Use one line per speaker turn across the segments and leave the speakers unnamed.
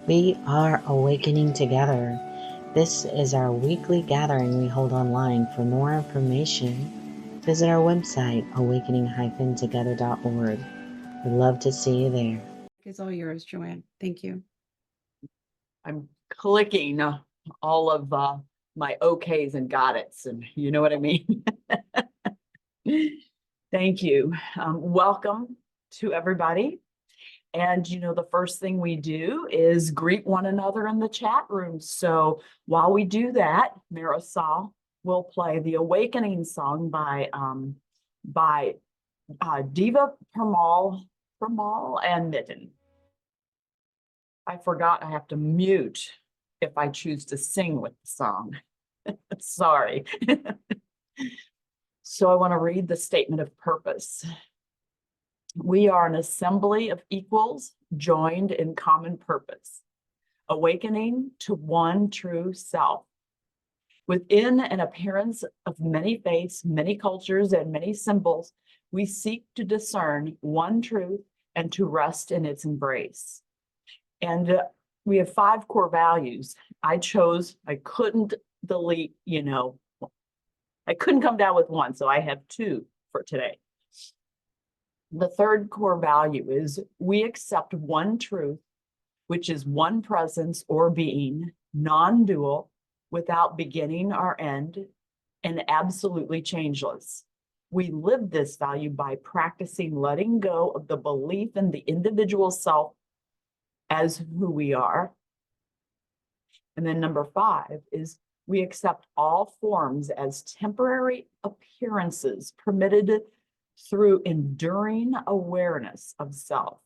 We are awakening together. This is our weekly gathering we hold online. For more information, visit our website, awakening-together.org. We'd love to see you there.
It's all yours, Joanne. Thank you.
I'm clicking all of my okays and got it's, and you know what I mean? Thank you. Welcome to everybody. And the first thing we do is greet one another in the chat room. So while we do that, Marisol will play the Awakening song by Diva Permal and Mitten. I forgot I have to mute if I choose to sing with the song. Sorry. So I want to read the statement of purpose. We are an assembly of equals joined in common purpose, awakening to one true self. Within an appearance of many faiths, many cultures, and many symbols, we seek to discern one truth and to rest in its embrace. And we have 5 core values. I couldn't delete, I couldn't come down with one, so I have 2 for today. The third core value is we accept one truth, which is one presence or being, non-dual, without beginning or end, and absolutely changeless. We live this value by practicing letting go of the belief in the individual self as who we are. And then number 5 is we accept all forms as temporary appearances permitted through enduring awareness of self.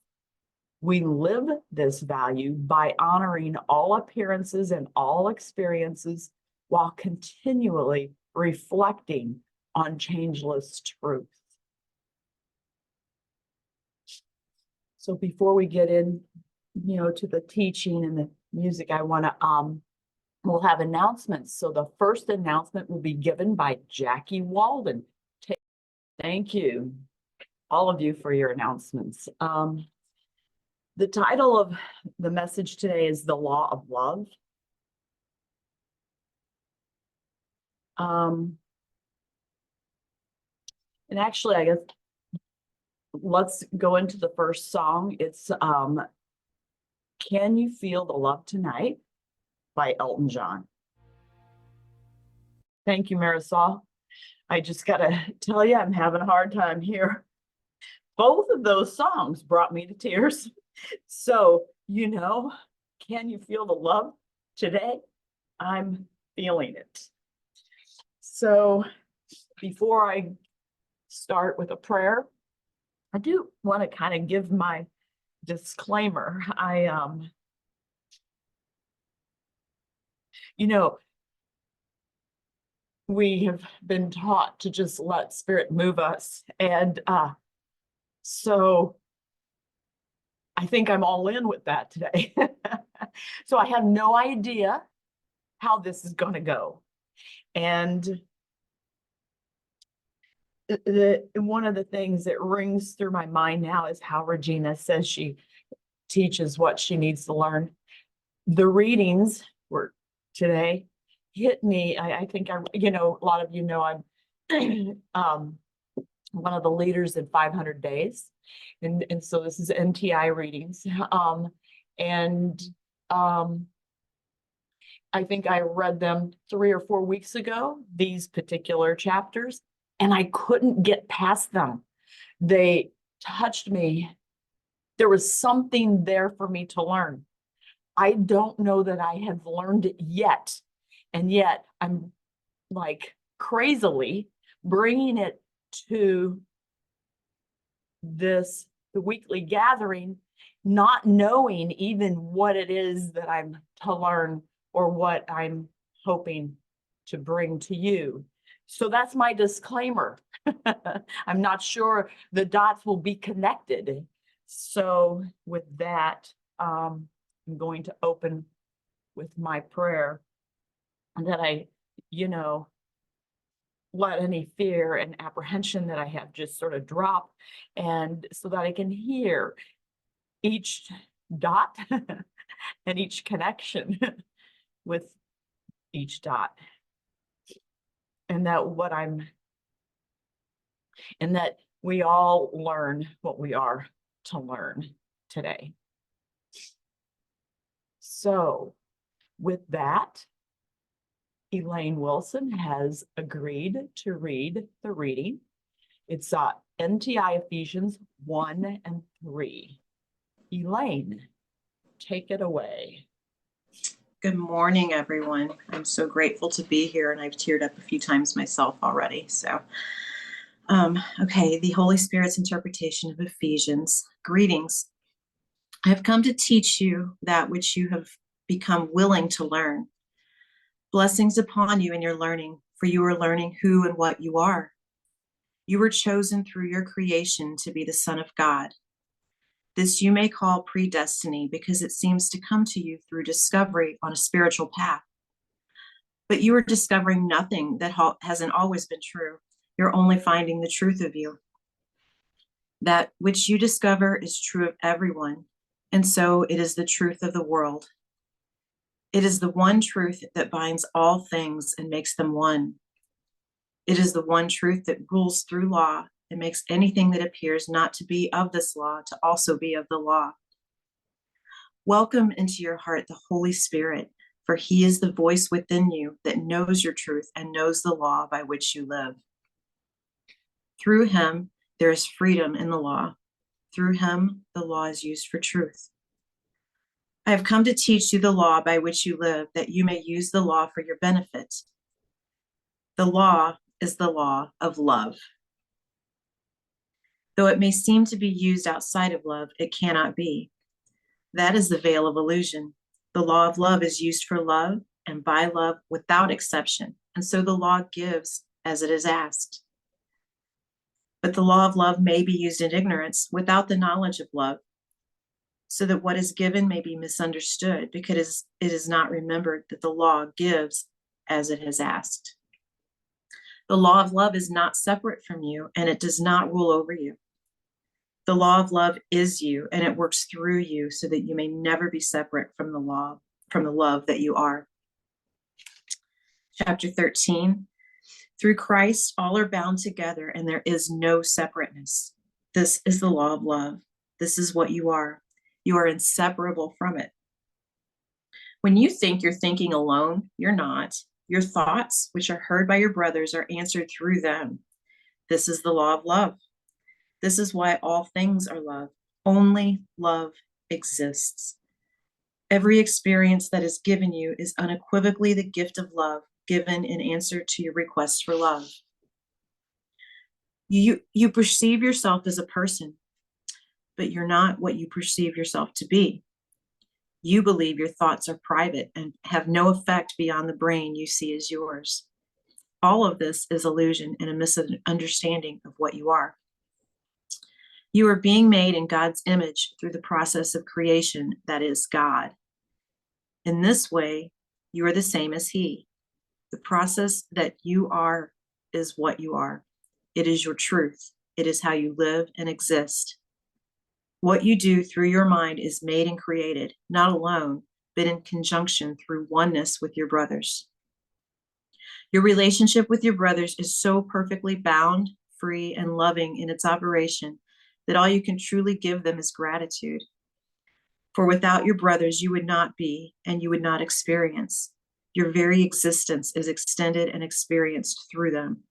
We live this value by honoring all appearances and all experiences while continually reflecting on changeless truth. So before we get in, to the teaching and the music, I want to, we'll have announcements. So the first announcement will be given by Jackie Walden. Thank you, all of you, for your announcements. The title of the message today is The Law of Love. And actually, I guess, let's go into the first song. It's Can You Feel the Love Tonight by Elton John. Thank you, Marisol. I just gotta tell you, I'm having a hard time here. Both of those songs brought me to tears. So, can you feel the love today? I'm feeling it. So before I start with a prayer, I do want to kind of give my disclaimer. We have been taught to just let Spirit move us. And so I think I'm all in with that today. So I have no idea how this is going to go. And one of the things that rings through my mind now is how Regina says she teaches what she needs to learn. The readings were today hit me. I think a lot of I'm one of the leaders in 500 days. And so this is NTI readings. I think I read them 3 or 4 weeks ago, these particular chapters, and I couldn't get past them. They touched me. There was something there for me to learn. I don't know that I have learned it yet. And yet I'm like crazily bringing it to the weekly gathering, not knowing even what it is that I'm to learn or what I'm hoping to bring to you. So that's my disclaimer. I'm not sure the dots will be connected. So with that, I'm going to open with my prayer, and that I, let any fear and apprehension that I have just sort of drop, and so that I can hear each dot and each connection with each dot. And that we all learn what we are to learn today. So with that, Elaine Wilson has agreed to read the reading. It's NTI Ephesians 1 and 3. Elaine, take it away.
Good morning, everyone. I'm so grateful to be here, and I've teared up a few times myself already. So, okay, the Holy Spirit's interpretation of Ephesians. Greetings. I have come to teach you that which you have become willing to learn. Blessings upon you in your learning, for you are learning who and what you are. You were chosen through your creation to be the Son of God. This you may call predestiny because it seems to come to you through discovery on a spiritual path. But you are discovering nothing that hasn't always been true. You're only finding the truth of you. That which you discover is true of everyone, and so it is the truth of the world. It is the one truth that binds all things and makes them one. It is the one truth that rules through law and makes anything that appears not to be of this law to also be of the law. Welcome into your heart the Holy Spirit, for he is the voice within you that knows your truth and knows the law by which you live. Through him, there is freedom in the law. Through him, the law is used for truth. I have come to teach you the law by which you live, that you may use the law for your benefit. The law is the law of love. Though it may seem to be used outside of love, it cannot be. That is the veil of illusion. The law of love is used for love and by love without exception, and so the law gives as it is asked. But the law of love may be used in ignorance without the knowledge of love, so that what is given may be misunderstood because it is not remembered that the law gives as it has asked. The law of love is not separate from you, and it does not rule over you. The law of love is you, and it works through you so that you may never be separate from the love that you are. Chapter 13. Through Christ, all are bound together, and there is no separateness. This is the law of love. This is what you are. You are inseparable from it. When you think you're thinking alone, you're not. Your thoughts, which are heard by your brothers, are answered through them. This is the law of love. This is why all things are love. Only love exists. Every experience that is given you is unequivocally the gift of love given in answer to your request for love. You perceive yourself as a person, but you're not what you perceive yourself to be. You believe your thoughts are private and have no effect beyond the brain you see as yours. All of this is illusion and a misunderstanding of what you are. You are being made in God's image through the process of creation, that is, God. In this way, you are the same as He. The process that you are is what you are. It is your truth. It is how you live and exist. What you do through your mind is made and created, not alone, but in conjunction through oneness with your brothers. Your relationship with your brothers is so perfectly bound, free, and loving in its operation that all you can truly give them is gratitude. For without your brothers, you would not be, and you would not experience. Your very existence is extended and experienced through them.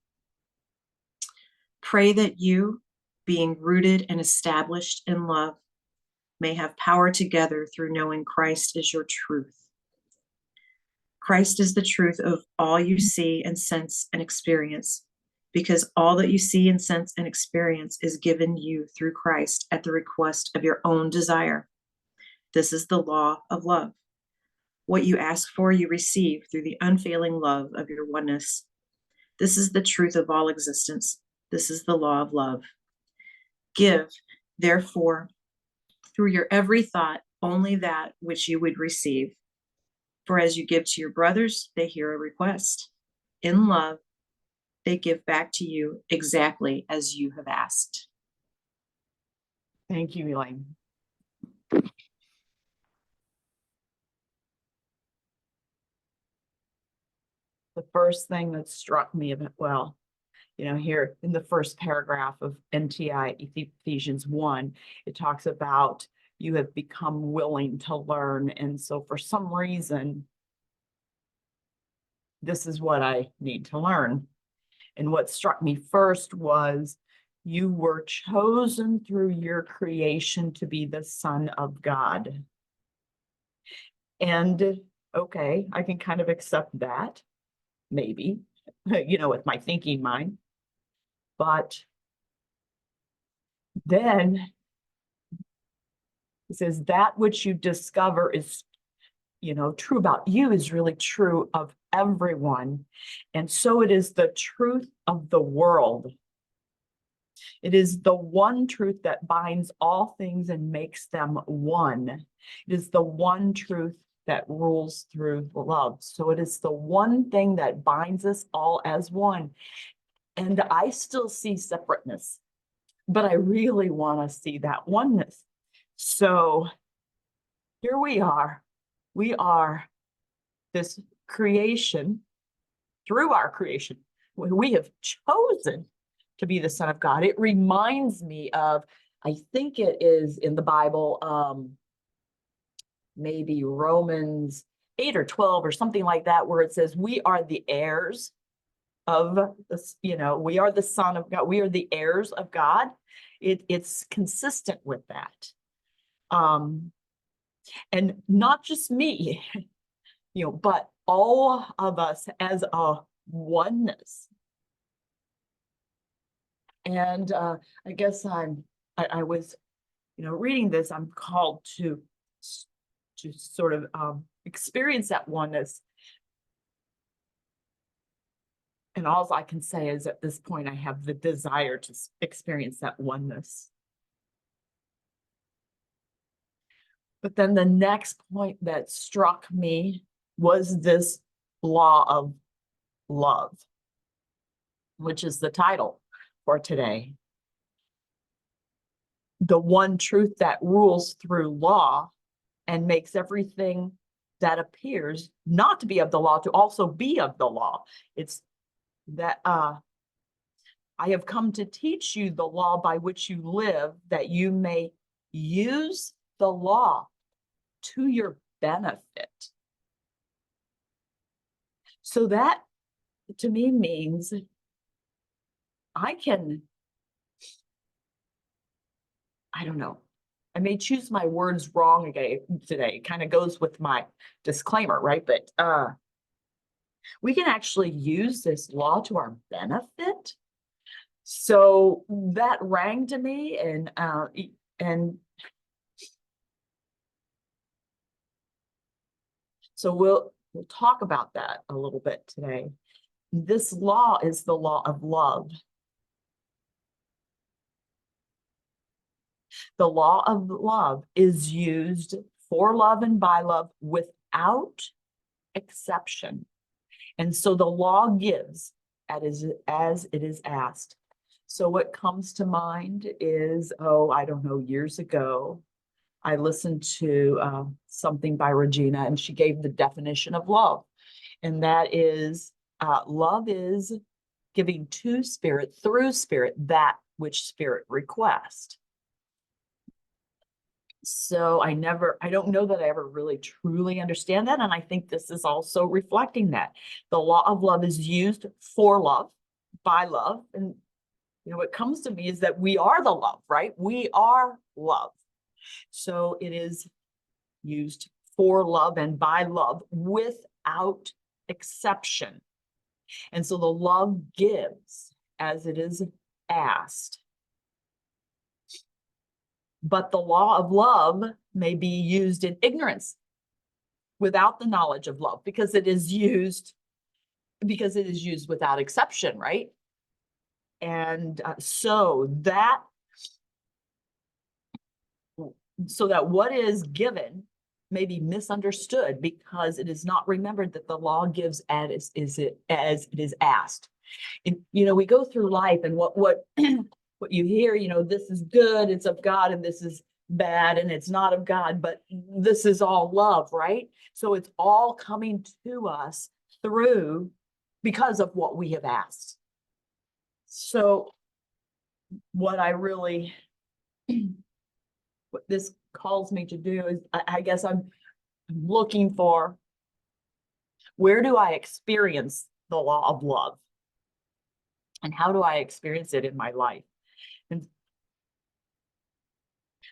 Pray that you, being rooted and established in love, may have power together through knowing Christ is your truth. Christ is the truth of all you see and sense and experience, because all that you see and sense and experience is given you through Christ at the request of your own desire. This is the law of love. What you ask for, you receive through the unfailing love of your oneness. This is the truth of all existence. This is the law of love. Give, therefore, through your every thought, only that which you would receive. For as you give to your brothers, they hear a request. In love, they give back to you exactly as you have asked.
Thank you, Elaine. the first thing that struck me of it, well, here in the first paragraph of NTI Ephesians 1, it talks about you have become willing to learn. And so for some reason, this is what I need to learn. And what struck me first was you were chosen through your creation to be the Son of God. And okay, I can kind of accept that, maybe, with my thinking mind. But then it says that which you discover is, true about you is really true of everyone. And so it is the truth of the world. It is the one truth that binds all things and makes them one. It is the one truth that rules through love. So it is the one thing that binds us all as one. And I still see separateness, but I really want to see that oneness. So here we are. We are this creation, through our creation, we have chosen to be the Son of God. It reminds me of, I think it is in the Bible, maybe Romans 8 or 12 or something like that, where it says we are the heirs of this, we are the Son of God. We are the heirs of God. It's consistent with that. And not just me, but all of us as a oneness. And I guess I was, reading this, I'm called to sort of experience that oneness. And all I can say is at this point, I have the desire to experience that oneness. But then the next point that struck me was this law of love, which is the title for today. The one truth that rules through law and makes everything that appears not to be of the law to also be of the law. It's that I have come to teach you the law by which you live, that you may use the law to your benefit. So that to me means I don't know, I may choose my words wrong again today. It kind of goes with my disclaimer, right? But we can actually use this law to our benefit. So that rang to me, and so we'll talk about that a little bit today. This law is the law of love. The law of love is used for love and by love without exception. And so the law gives as it is asked. So what comes to mind is, I don't know, years ago, I listened to something by Regina, and she gave the definition of love. And that is, love is giving to Spirit, through Spirit, that which Spirit requests. So I don't know that I ever really truly understand that. And I think this is also reflecting that. The law of love is used for love, by love. And, what comes to me is that we are the love, right? We are love. So it is used for love and by love without exception. And so the love gives as it is asked. But the law of love may be used in ignorance without the knowledge of love, because it is used without exception, right? And so that what is given may be misunderstood because it is not remembered that the law gives as it is asked. And, we go through life, and what you hear, this is good, it's of God, and this is bad and it's not of God, but this is all love, right? So it's all coming to us through because of what we have asked. So what this calls me to do is, I guess I'm looking for, where do I experience the law of love? And how do I experience it in my life? And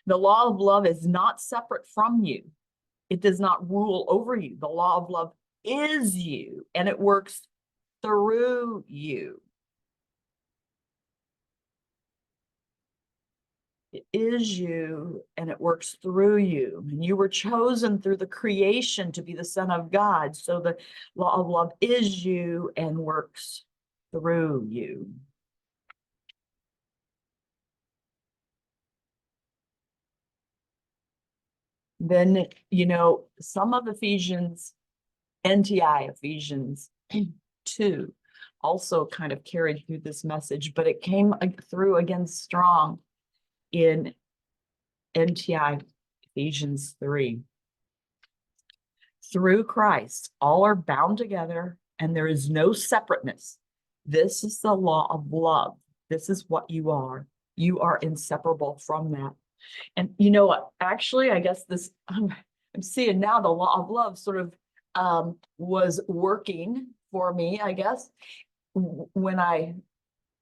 the law of love is not separate from you. It does not rule over you. The law of love is you, and it works through you. It is you, and it works through you. And you were chosen through the creation to be the Son of God. So the law of love is you and works through you. Then, some of Ephesians, NTI Ephesians 2, also kind of carried through this message, but it came through again strong in NTI Ephesians 3. Through Christ, all are bound together, and there is no separateness. This is the law of love. This is what you are. You are inseparable from that. And you know what? Actually, I guess this, I'm seeing now the law of love sort of was working for me, I guess, when I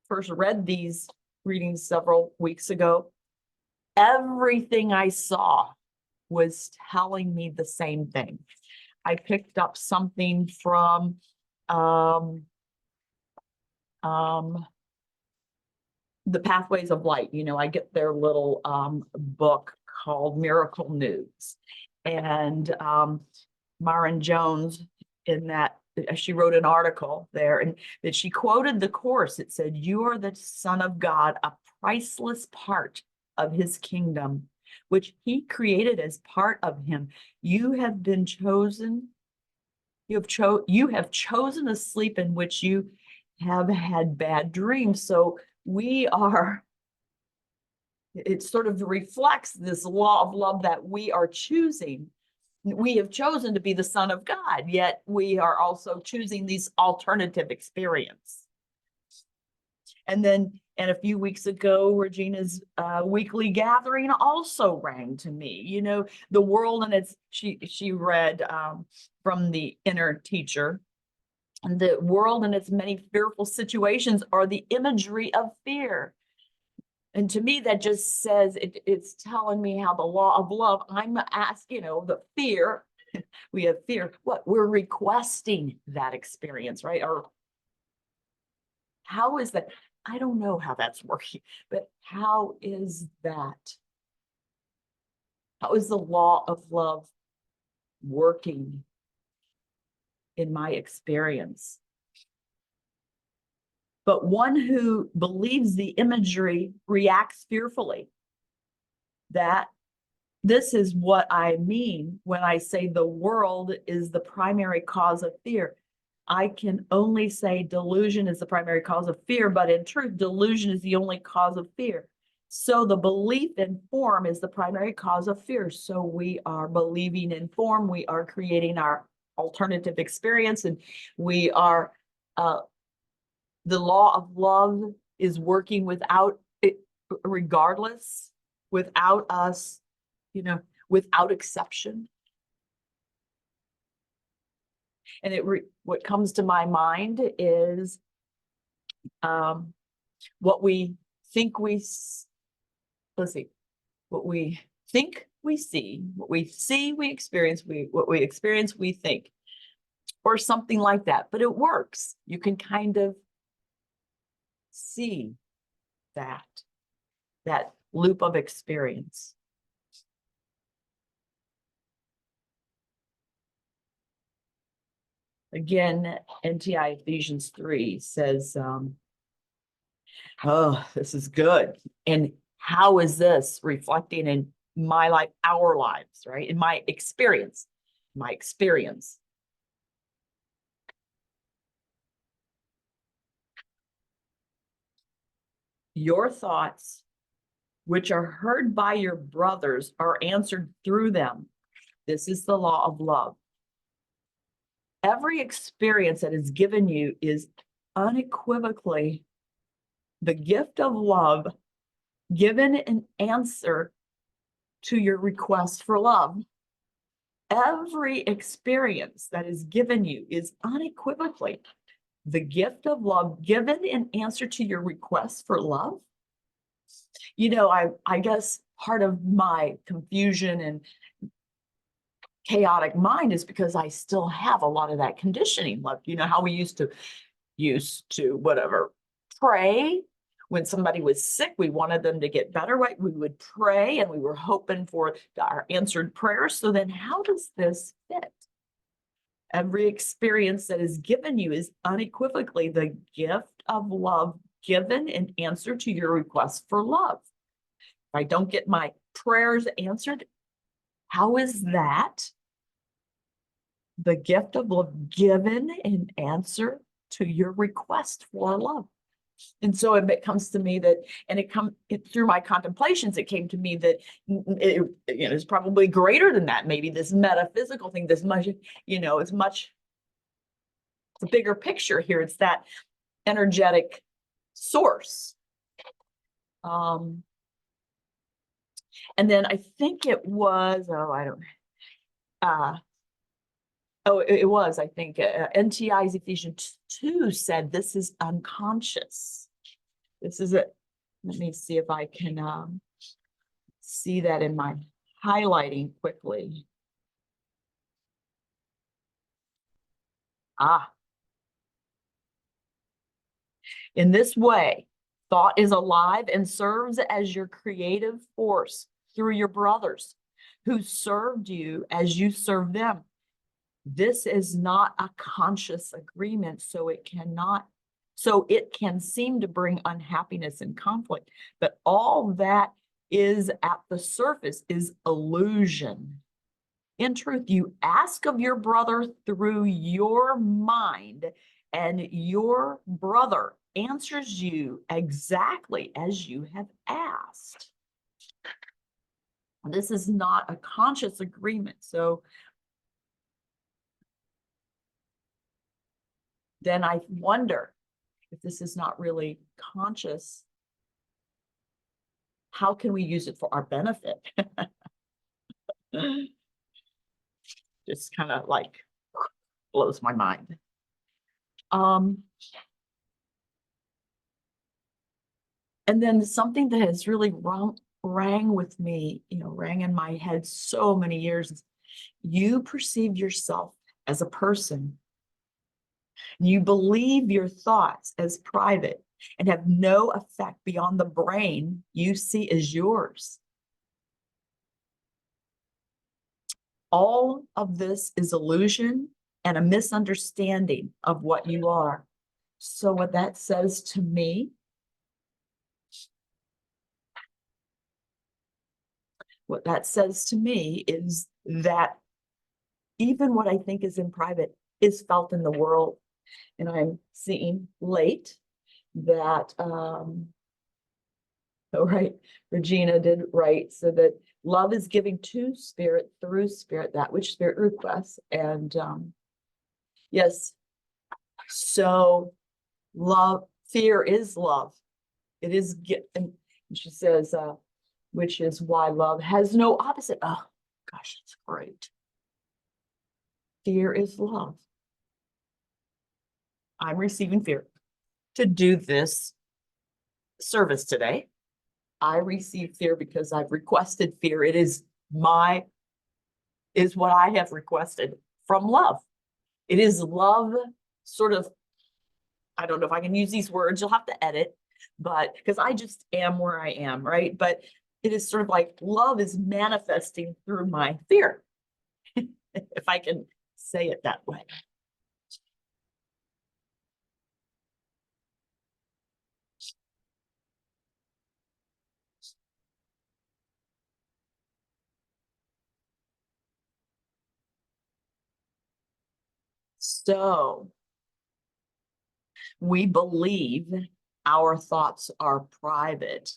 first read these readings several weeks ago. Everything I saw was telling me the same thing. I picked up something from the Pathways of Light. I get their little book called Miracle News. And Myron Jones, in that, she wrote an article there, and that she quoted the course. It said, "You are the Son of God, a priceless part of his kingdom, which he created as part of him. You have been chosen. You have chosen a sleep in which you have had bad dreams." So it sort of reflects this law of love that we are choosing. We have chosen to be the Son of God, yet we are also choosing these alternative experience. And a few weeks ago, Regina's weekly gathering also rang to me. The world, and she read from the Inner Teacher. And the world and its many fearful situations are the imagery of fear. And to me, that just says, it's telling me how the law of love, I'm asking, the fear, we have fear, what? We're requesting that experience, right? Or how is that? I don't know how that's working, but how is that? How is the law of love working in my experience? But one who believes the imagery reacts fearfully. That this is what I mean when I say the world is the primary cause of fear. I can only say delusion is the primary cause of fear, but in truth, delusion is the only cause of fear. So the belief in form is the primary cause of fear. So we are believing in form. We are creating our alternative experience, and we are the law of love is working without it, regardless, without us, without exception. And what comes to my mind is what we think we see, what we see, we experience, what we experience, we think, or something like that. But it works. You can kind of see that loop of experience. Again, NTI Ephesians 3 says, oh, this is good. And how is this reflecting in my life, our lives, right? In my experience. Your thoughts, which are heard by your brothers, are answered through them. This is the law of love. every experience that is given you is unequivocally the gift of love given in answer to your request for love. Every experience that is given you is unequivocally the gift of love given in answer to your request for love. You know, I guess part of my confusion and chaotic mind is because I still have a lot of that conditioning left. You know how we used to whatever, pray when somebody was sick, we wanted them to get better, right? We would pray and we were hoping for our answered prayers. So then how does this fit? Every experience that is given you is unequivocally the gift of love given in answer to your request for love. If I don't get my prayers answered, how is that the gift of love given in answer to your request for love? And so it comes to me that, and through my contemplations, it came to me that it's probably greater than that. Maybe this metaphysical thing, this much, it's a bigger picture here. It's that energetic source. And then I think it was, it was, I think, NTI's Ephesians 2 said this is unconscious. This is it. Let me see if I can see that in my highlighting quickly. In this way, thought is alive and serves as your creative force through your brothers who served you as you served them. This is not a conscious agreement, so it can seem to bring unhappiness and conflict, but all that is at the surface is illusion. In truth, you ask of your brother through your mind, and your brother answers you exactly as you have asked. This is not a conscious agreement, so then I wonder if this is not really conscious, how can we use it for our benefit? Just kind of like blows my mind. And then something that has really rang with me, rang in my head so many years. You perceive yourself as a person. You believe your thoughts as private and have no effect beyond the brain you see as yours. All of this is illusion and a misunderstanding of what you are. So what that says to me, is that even what I think is in private is felt in the world. And I'm seeing late that, Regina did write, so that love is giving to spirit through spirit that which spirit requests. And yes, so fear is love. It is, and she says, which is why love has no opposite. Oh, gosh, that's great. Fear is love. I'm receiving fear to do this service today. I receive fear because I've requested fear. It is what I have requested from love. It is love, sort of, I don't know if I can use these words, you'll have to edit, but because I just am where I am, right? But it is sort of like love is manifesting through my fear, if I can say it that way. So we believe our thoughts are private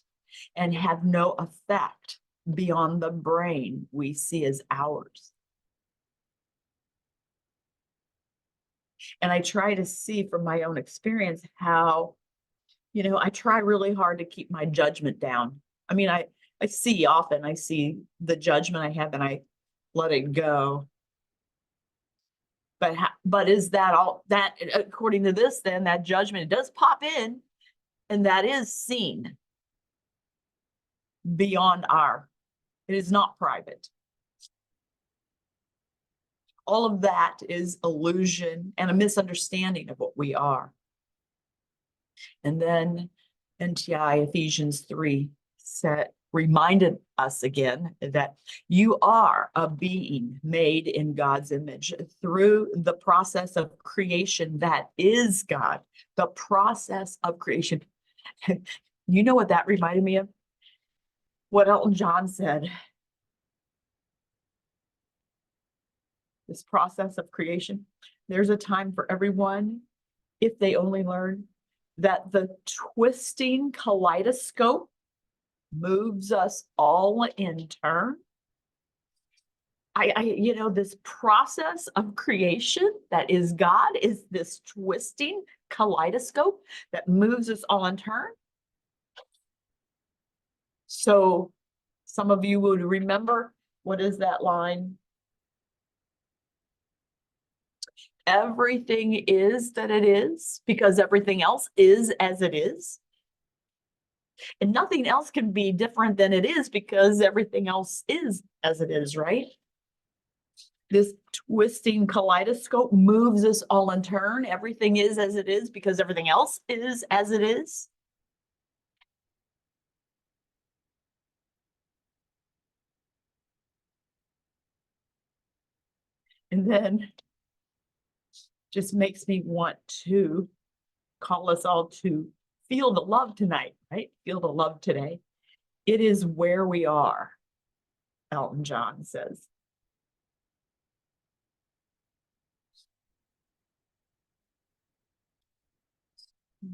and have no effect beyond the brain we see as ours. And I try to see from my own experience how, I try really hard to keep my judgment down. I mean, I see the judgment I have and I let it go. But is that all that, according to this, then that judgment, it does pop in, and that is seen beyond it is not private. All of that is illusion and a misunderstanding of what we are. And then NTI Ephesians 3 reminded us again that you are a being made in God's image through the process of creation that is God, the process of creation. You know what that reminded me of? What Elton John said. This process of creation, there's a time for everyone if they only learn that the twisting kaleidoscope moves us all in turn. This process of creation that is God is this twisting kaleidoscope that moves us all in turn. So some of you would remember, what is that line? Everything is that it is because everything else is as it is. And nothing else can be different than it is because everything else is as it is, right? This twisting kaleidoscope moves us all in turn. Everything is as it is because everything else is as it is. And then just makes me want to call us all to feel the love tonight, right? Feel the love today. It is where we are, Elton John says.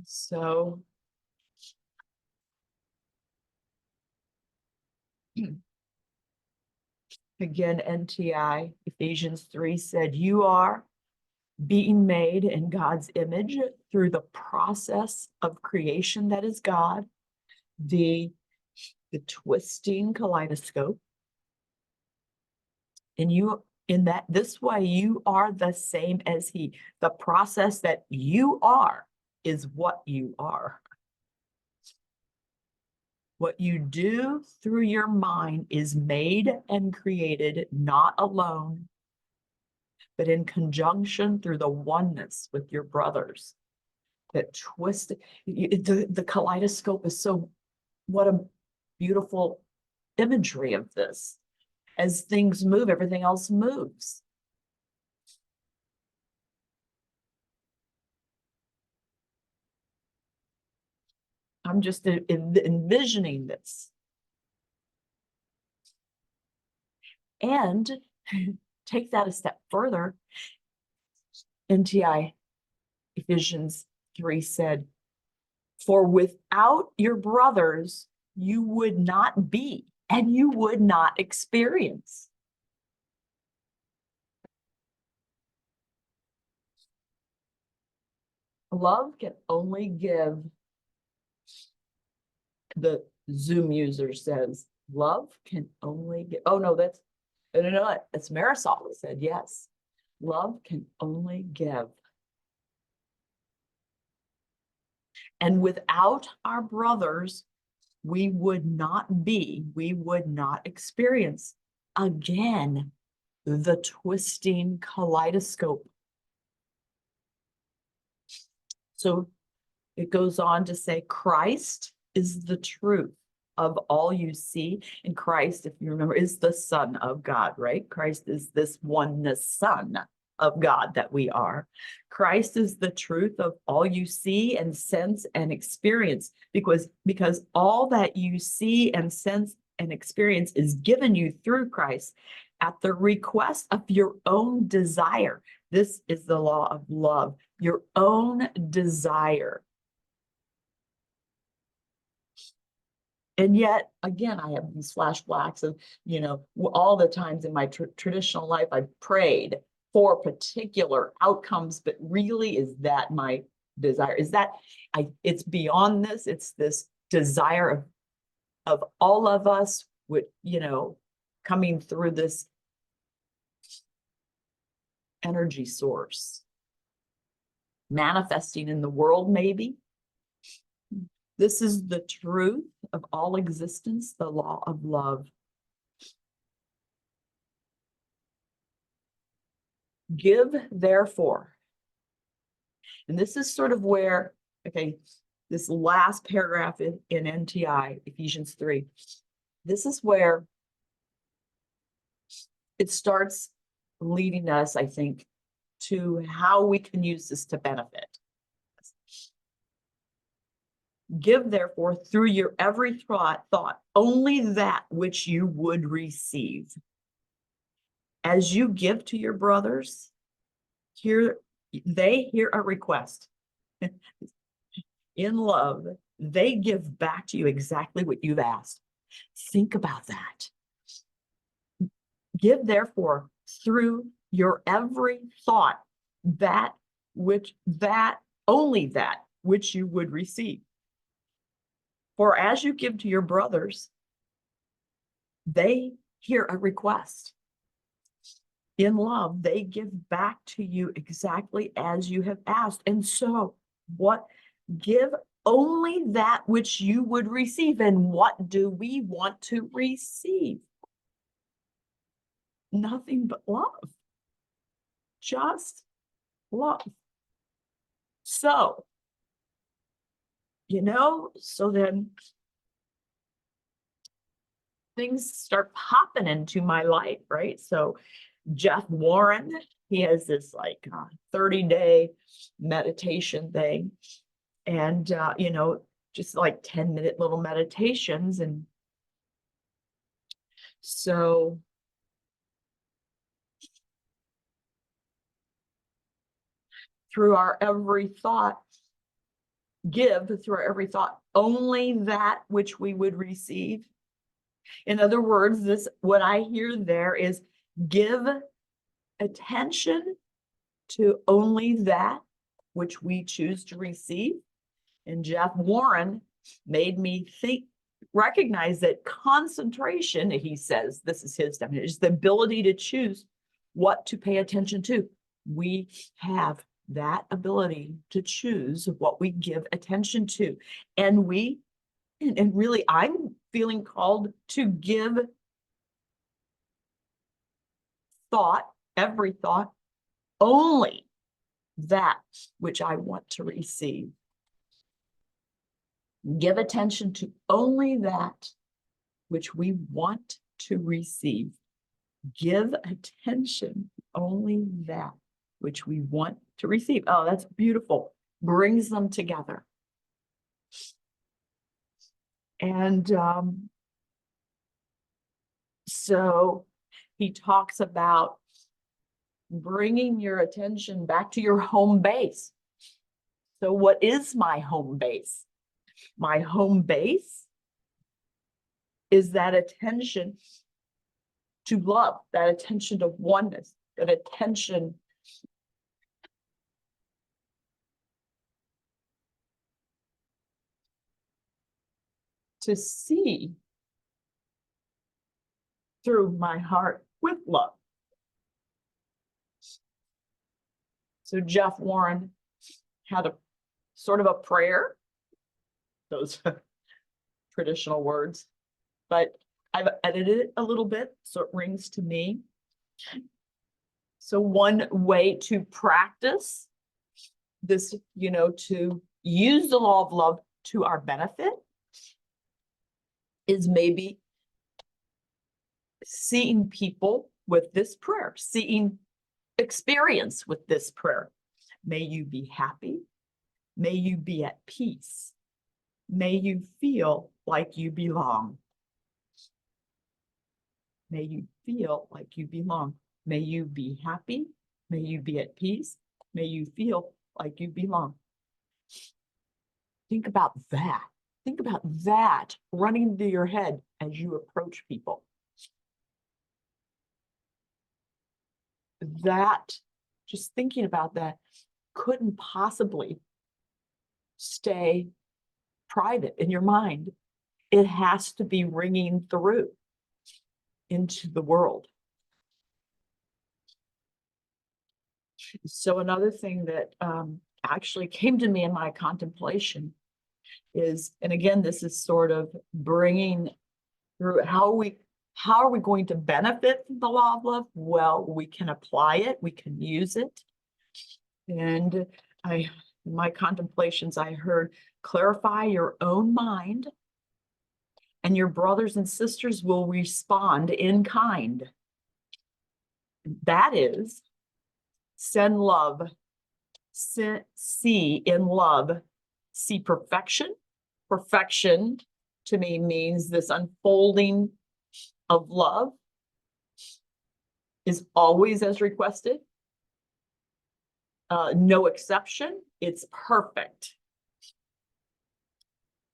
So again, NTI Ephesians 3 said, you are being made in God's image through the process of creation that is God, the twisting kaleidoscope. And this way, you are the same as He. The process that you are is what you are. What you do through your mind is made and created not alone, but in conjunction through the oneness with your brothers. That twist, the kaleidoscope is what a beautiful imagery of this. As things move, everything else moves. I'm just envisioning this. And take that a step further. NTI Ephesians 3 said, for without your brothers, you would not be, and you would not experience. Love can only give, the Zoom user says, love can only give, oh no, that's Marisol said, yes. Love can only give. And without our brothers, we would not experience, again, the twisting kaleidoscope. So it goes on to say, Christ is the truth of all you see. And Christ, if you remember, is the Son of God, right? Christ is this oneness Son of God that we are. Christ is the truth of all you see and sense and experience, because all that you see and sense and experience is given you through Christ at the request of your own desire. This is the law of love, your own desire. And yet, again, I have these flashbacks of, all the times in my traditional life I prayed for particular outcomes, but really, is that my desire? Is that it's beyond this, it's this desire of all of us with, coming through this energy source, manifesting in the world, maybe. This is the truth of all existence, the law of love. Give, therefore. And this is sort of where, okay, this last paragraph in NTI, Ephesians 3, this is where it starts leading us, I think, to how we can use this to benefit. Give, therefore, through your every thought only that which you would receive. As you give to your brothers, they hear a request. In love, they give back to you exactly what you've asked. Think about that. Give, therefore, through your every thought only that which you would receive. For as you give to your brothers, they hear a request. In love, they give back to you exactly as you have asked. And so, give only that which you would receive. And what do we want to receive? Nothing but love. Just love. So, so then things start popping into my life, right? So Jeff Warren, he has this 30-day meditation thing, and just 10-minute little meditations. And so through our every thought, give through our every thought only that which we would receive. In other words, what I hear there is give attention to only that which we choose to receive. And Jeff Warren made me recognize that concentration, he says, this is his definition, is the ability to choose what to pay attention to. We have that ability to choose what we give attention to. And really, I'm feeling called to give every thought, only that which I want to receive. Give attention to only that which we want to receive. Give attention only that which we want to receive. Oh, that's beautiful. Brings them together. And so he talks about bringing your attention back to your home base. So what is my home base? My home base is that attention to love, that attention to oneness, that attention to see through my heart with love. So Jeff Warren had a sort of a prayer, those traditional words, but I've edited it a little bit so it rings to me. So one way to practice this, to use the law of love to our benefit is maybe seeing people with this prayer, seeing experience with this prayer. May you be happy. May you be at peace. May you feel like you belong. May you feel like you belong. May you be happy. May you be at peace. May you feel like you belong. Think about that. Think about that running through your head as you approach people. That just thinking about that, couldn't possibly stay private in your mind. It has to be ringing through into the world. So another thing that actually came to me in my contemplation is, and again, this is sort of bringing through how are we going to benefit from the law of love? Well, we can apply it, we can use it. And in my contemplations, I heard, clarify your own mind, and your brothers and sisters will respond in kind. That is, send love, see in love, see perfection. Perfection to me means this unfolding of love is always as requested. No exception, it's perfect.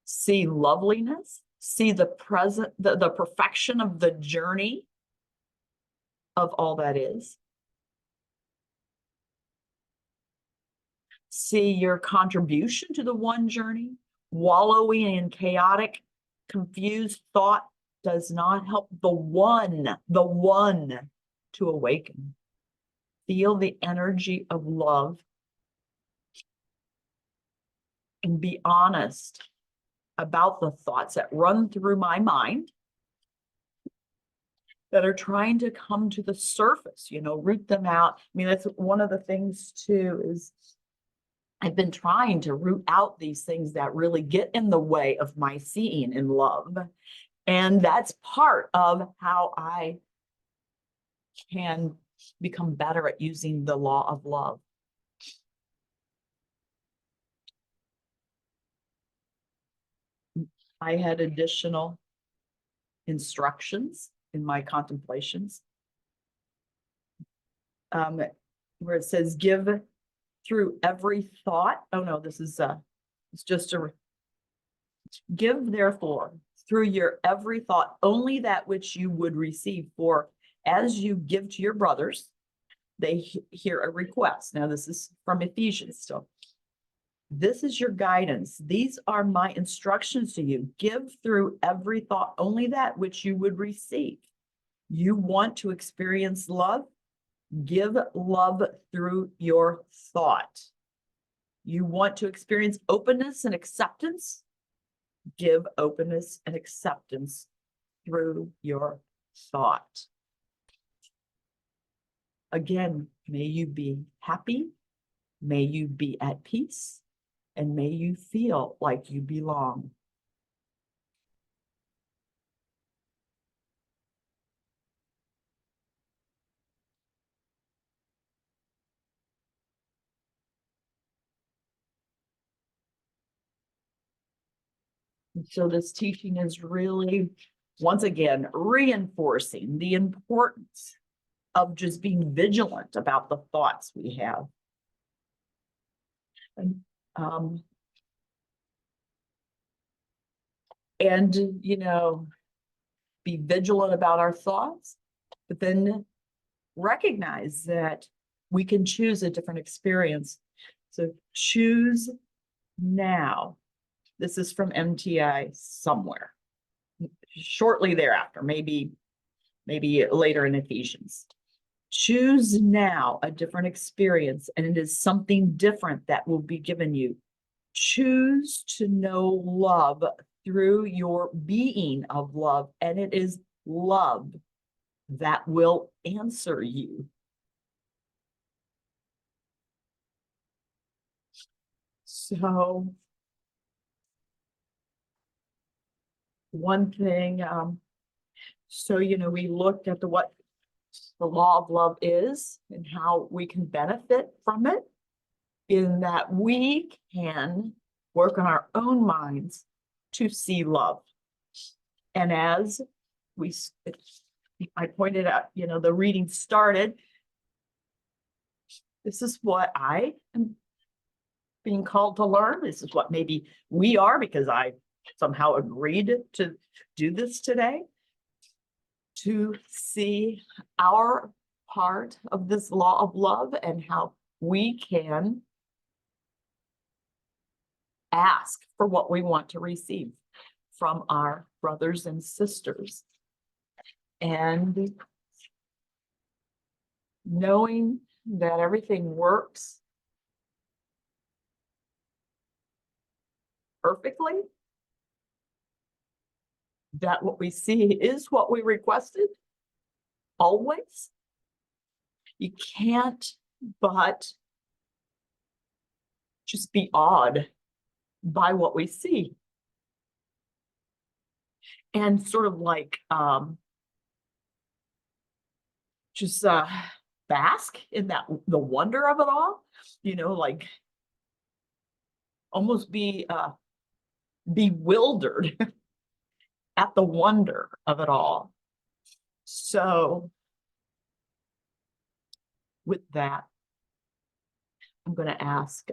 See loveliness, see the perfection of the journey of all that is. See your contribution to the one journey. Wallowing in chaotic, confused thought does not help the one to awaken. Feel the energy of love and be honest about the thoughts that run through my mind that are trying to come to the surface, root them out. I mean, that's one of the things too, is I've been trying to root out these things that really get in the way of my seeing in love. And that's part of how I can become better at using the law of love. I had additional instructions in my contemplations, where it says, give through every thought. Oh no, this is it's just a give therefore through your every thought only that which you would receive, for as you give to your brothers, they hear a request. Now this is from Ephesians still. This is your guidance. These are my instructions to you. Give through every thought only that which you would receive. You want to experience love? Give love through your thought. You want to experience openness and acceptance? Give openness and acceptance through your thought. Again, may you be happy, may you be at peace, and may you feel like you belong. So this teaching is really, once again, reinforcing the importance of just being vigilant about the thoughts we have. And be vigilant about our thoughts, but then recognize that we can choose a different experience. So choose now. This is from NTI somewhere, shortly thereafter, maybe later in Ephesians. Choose now a different experience, and it is something different that will be given you. Choose to know love through your being of love, and it is love that will answer you. So one thing, we looked at what the law of love is and how we can benefit from it, in that we can work on our own minds to see love. And as I pointed out, the reading started, this is what I am being called to learn. This is what maybe we are, because I somehow agreed to do this today, to see our part of this law of love and how we can ask for what we want to receive from our brothers and sisters. And knowing that everything works perfectly, that what we see is what we requested, always. You can't but just be awed by what we see. And sort of like just bask in that, the wonder of it all, you know, like almost be bewildered at the wonder of it all. So with that, I'm going to ask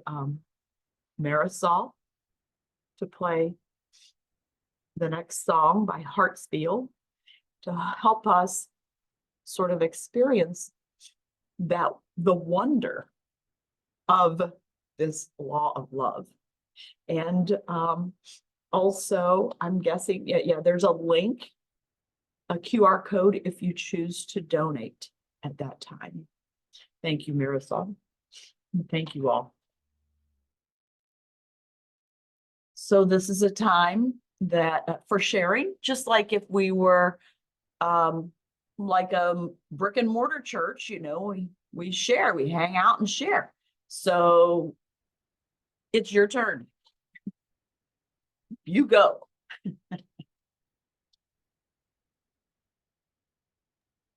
Marisol to play the next song by Hartsfield to help us sort of experience that, the wonder of this law of love. And also, I'm guessing, yeah, there's a link, a QR code if you choose to donate at that time. Thank you, Marisol. Thank you all. So this is a time that for sharing, just like if we were like a brick and mortar church, you know, we share, we hang out and share. So it's your turn. You go.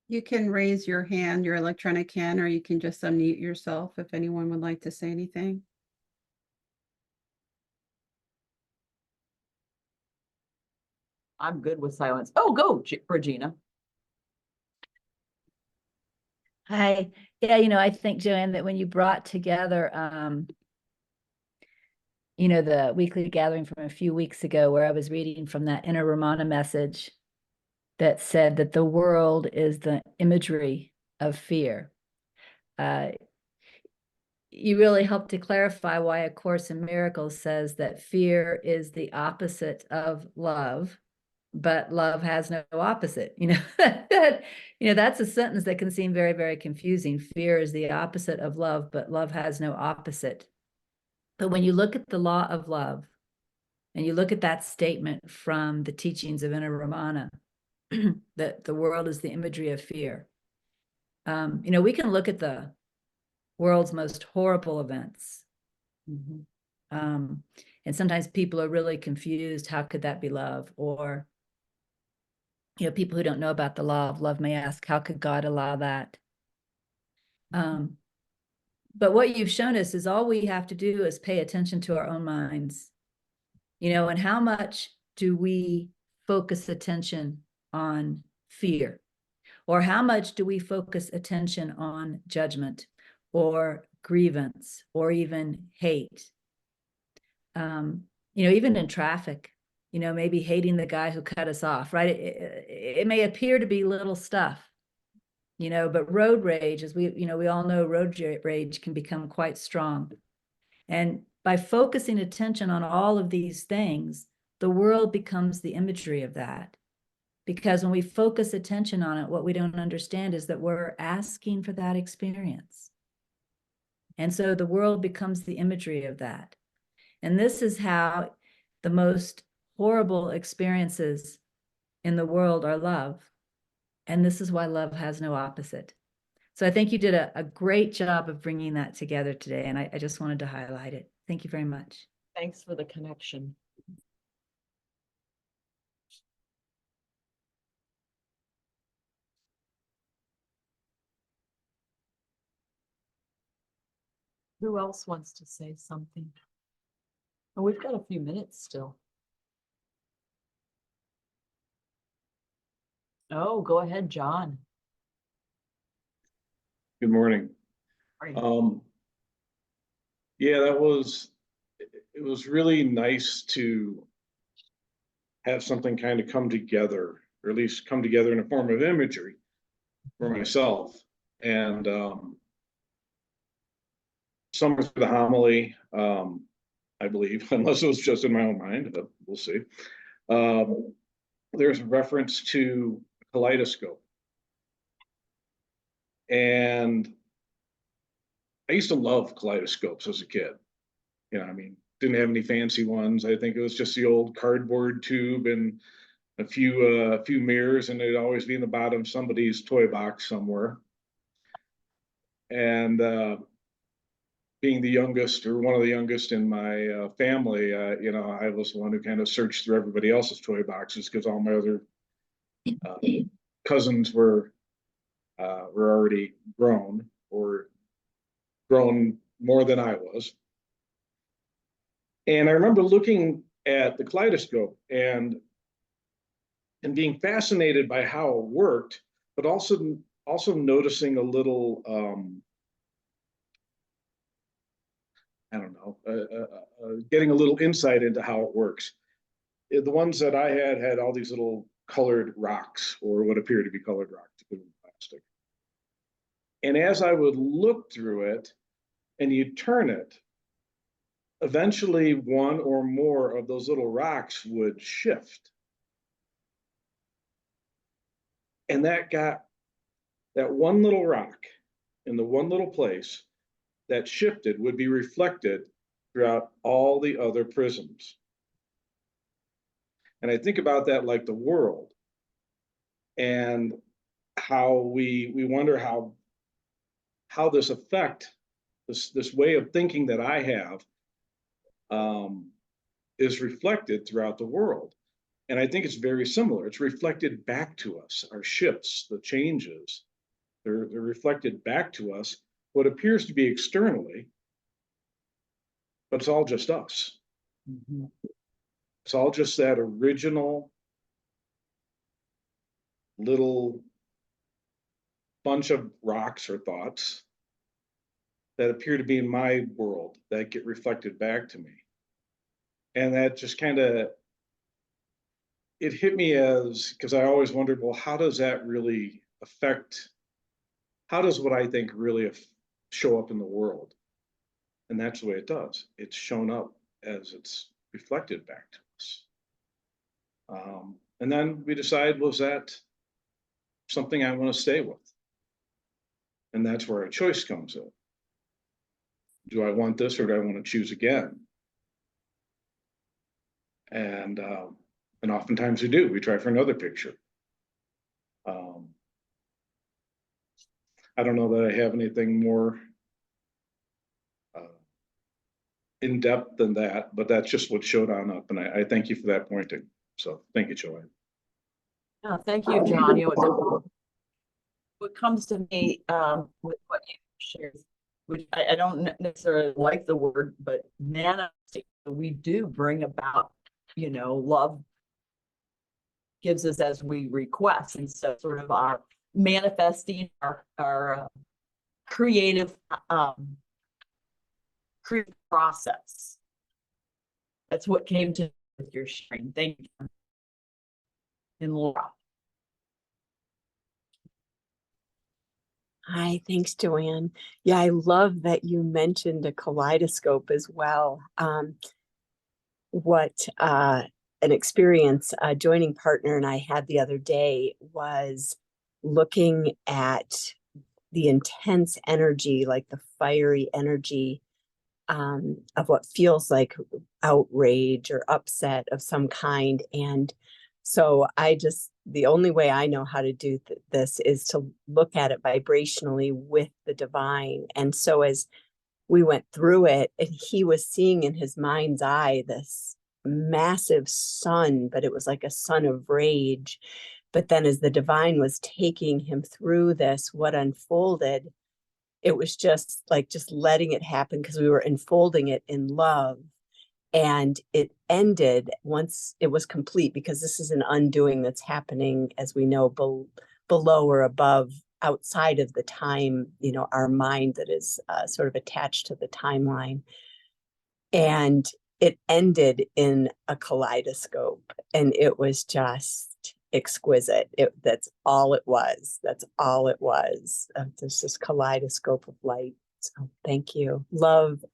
You can raise your hand, your electronic hand, or you can just unmute yourself if anyone would like to say anything.
I'm good with silence. Oh, go, Regina.
Hi. Yeah, I think, Joanne, that when you brought together, the weekly gathering from a few weeks ago, where I was reading from that Inner Romana message that said that the world is the imagery of fear. You really helped to clarify why A Course in Miracles says that fear is the opposite of love, but love has no opposite. That's a sentence that can seem very, very confusing. Fear is the opposite of love, but love has no opposite. But when you look at the law of love, and you look at that statement from the teachings of Inner Romana, that the world is the imagery of fear. We can look at the world's most horrible events. And sometimes people are really confused. How could that be love? Or, people who don't know about the law of love may ask, how could God allow that? But what you've shown us is all we have to do is pay attention to our own minds. And how much do we focus attention on fear? Or how much do we focus attention on judgment or grievance or even hate? Even in traffic, maybe hating the guy who cut us off, right? It may appear to be little stuff, but road rage, as we all know, road rage can become quite strong. And by focusing attention on all of these things, the world becomes the imagery of that. Because when we focus attention on it, what we don't understand is that we're asking for that experience. And so the world becomes the imagery of that. And this is how the most horrible experiences in the world are love. And this is why love has no opposite. So I think you did a great job of bringing that together today. And I just wanted to highlight it. Thank you very much.
Thanks for the connection. Who else wants to say something? Oh, we've got a few minutes still. Oh, go ahead, John.
Good morning. Yeah, it was really nice to have something kind of come together, or at least come together in a form of imagery for myself. And somewhere through the homily, I believe, unless it was just in my own mind, but we'll see. There's a reference to a kaleidoscope. And I used to love kaleidoscopes as a kid. You know, I mean, didn't have any fancy ones. I think it was just the old cardboard tube and a few mirrors, and it'd always be in the bottom of somebody's toy box somewhere. And being the youngest, or one of the youngest in my family, you know, I was the one who kind of searched through everybody else's toy boxes, because all my other cousins were already grown, or grown more than I was. And I remember looking at the kaleidoscope and being fascinated by how it worked, but also noticing a little, I don't know, getting a little insight into how it works. The ones that I had all these little colored rocks, or what appeared to be colored rocks, to put in plastic. And as I would look through it and you turn it, eventually one or more of those little rocks would shift. And that one little rock in the one little place that shifted would be reflected throughout all the other prisms. And I think about that like the world, and how we wonder how this effect, this way of thinking that I have, is reflected throughout the world. And I think it's very similar. It's reflected back to us. Our shifts, the changes, they're reflected back to us, what appears to be externally, but it's all just us.
Mm-hmm.
It's all just that original little bunch of rocks or thoughts that appear to be in my world that get reflected back to me. And that just kind of, it hit me, as, because I always wondered, well, how does that really affect, how does what I think really show up in the world? And that's the way it does. It's shown up as it's reflected back to us. And then we decide, was that something I want to stay with? And that's where a choice comes in. Do I want this, or do I want to choose again? And oftentimes we do. We try for another picture. I don't know that I have anything more in depth than that, but that's just what showed on up. And I thank you for that pointing. So thank you, Joanne.
Yeah, thank you, John. You know, what comes to me with what you shared, which I don't necessarily like the word, but manifesting, we do bring about, you know, love gives us as we request. And so sort of our manifesting, our creative process. That's what came to with your sharing. Thank you. And Laura.
Hi, thanks, Joanne. Yeah, I love that you mentioned a kaleidoscope as well. What an experience a joining partner and I had the other day was looking at the intense energy, like the fiery energy of what feels like outrage or upset of some kind. And so the only way I know how to do this is to look at it vibrationally with the divine. And so as we went through it, and he was seeing in his mind's eye this massive sun, but it was like a sun of rage. But then as the divine was taking him through this, what unfolded, it was just letting it happen, because we were unfolding it in love. And it ended once it was complete, because this is an undoing that's happening, as we know, below or above, outside of the time, you know, our mind that is sort of attached to the timeline. And it ended in a kaleidoscope. And it was just exquisite. That's all it was. That's all it was. There's this kaleidoscope of light. So thank you. Loved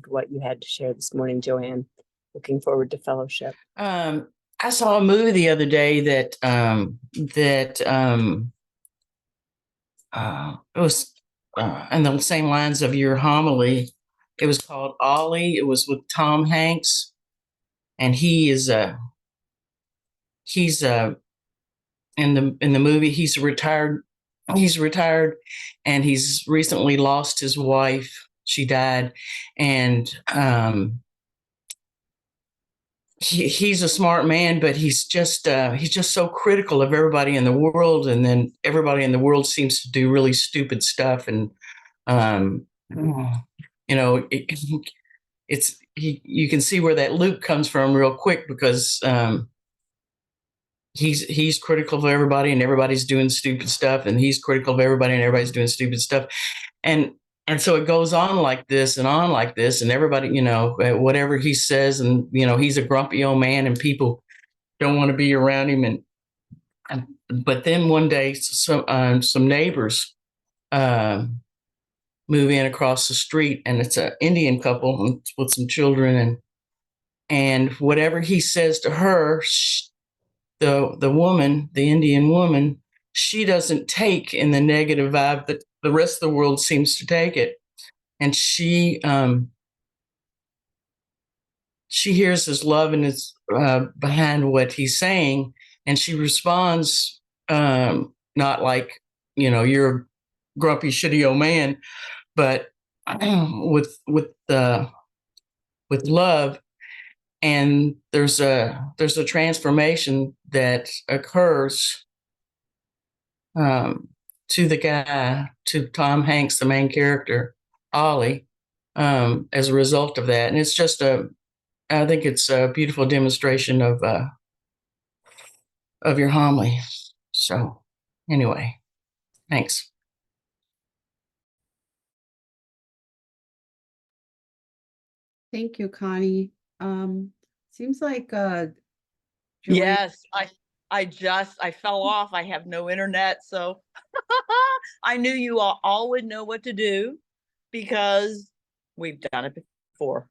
what you had to share this morning, Joanne. Looking forward to fellowship.
I saw a movie the other day that it was in the same lines of your homily. It was called Ollie. It was with Tom Hanks, and he's in the movie. He's retired, and he's recently lost his wife. She died, and he's a smart man, but he's just so critical of everybody in the world, and then everybody in the world seems to do really stupid stuff, and you can see where that loop comes from real quick, because he's critical of everybody, and everybody's doing stupid stuff, and he's critical of everybody, and everybody's doing stupid stuff, and so it goes on like this, and everybody, whatever he says, and he's a grumpy old man, and people don't want to be around him, but then one day some neighbors move in across the street, and it's an Indian couple with some children, and whatever he says to her, the woman, the Indian woman, she doesn't take in the negative vibe that the rest of the world seems to take it. And she hears his love and is behind what he's saying, and she responds not like, you're a grumpy, shitty old man, but with love. And there's a transformation that occurs to the guy, to Tom Hanks, the main character, Ollie, as a result of that. And it's just I think it's a beautiful demonstration of your homily. So anyway, thanks.
Thank you, Connie. Seems like Joanne-
Yes, I fell off. I have no internet, so I knew you all would know what to do, because we've done it before.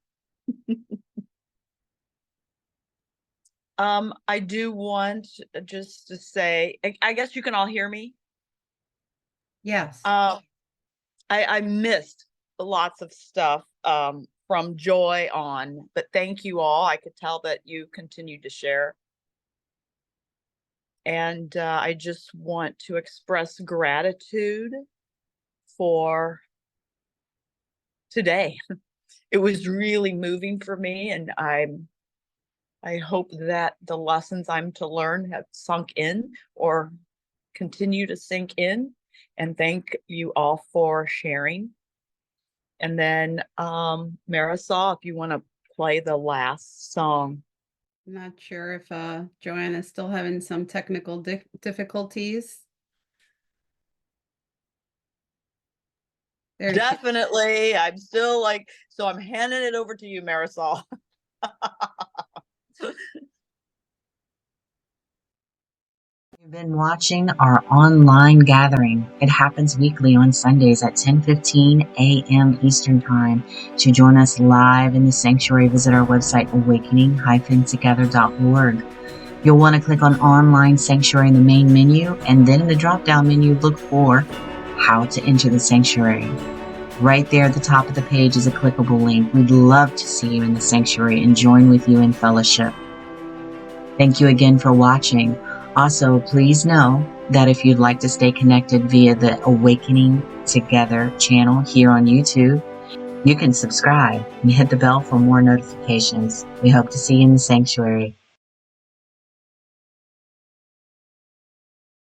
I do want just to say, I guess you can all hear me.
Yes.
I missed lots of stuff from Joy on, but thank you all. I could tell that you continued to share. And I just want to express gratitude for today. It was really moving for me, and I hope that the lessons I'm to learn have sunk in or continue to sink in. And thank you all for sharing. And then Marisol, if you want to play the last song.
I'm not sure if Joanne is still having some technical difficulties. There she-
Definitely. I'm still so I'm handing it over to you, Marisol.
You've been watching our online gathering. It happens weekly on Sundays at 10:15 a.m. Eastern Time. To join us live in the sanctuary, visit our website, awakening-together.org. You'll want to click on Online Sanctuary in the main menu, and then in the drop-down menu, look for How to Enter the Sanctuary. Right there at the top of the page is a clickable link. We'd love to see you in the sanctuary and join with you in fellowship. Thank you again for watching. Also, please know that if you'd like to stay connected via the Awakening Together channel here on YouTube, you can subscribe and hit the bell for more notifications. We hope to see you in the sanctuary.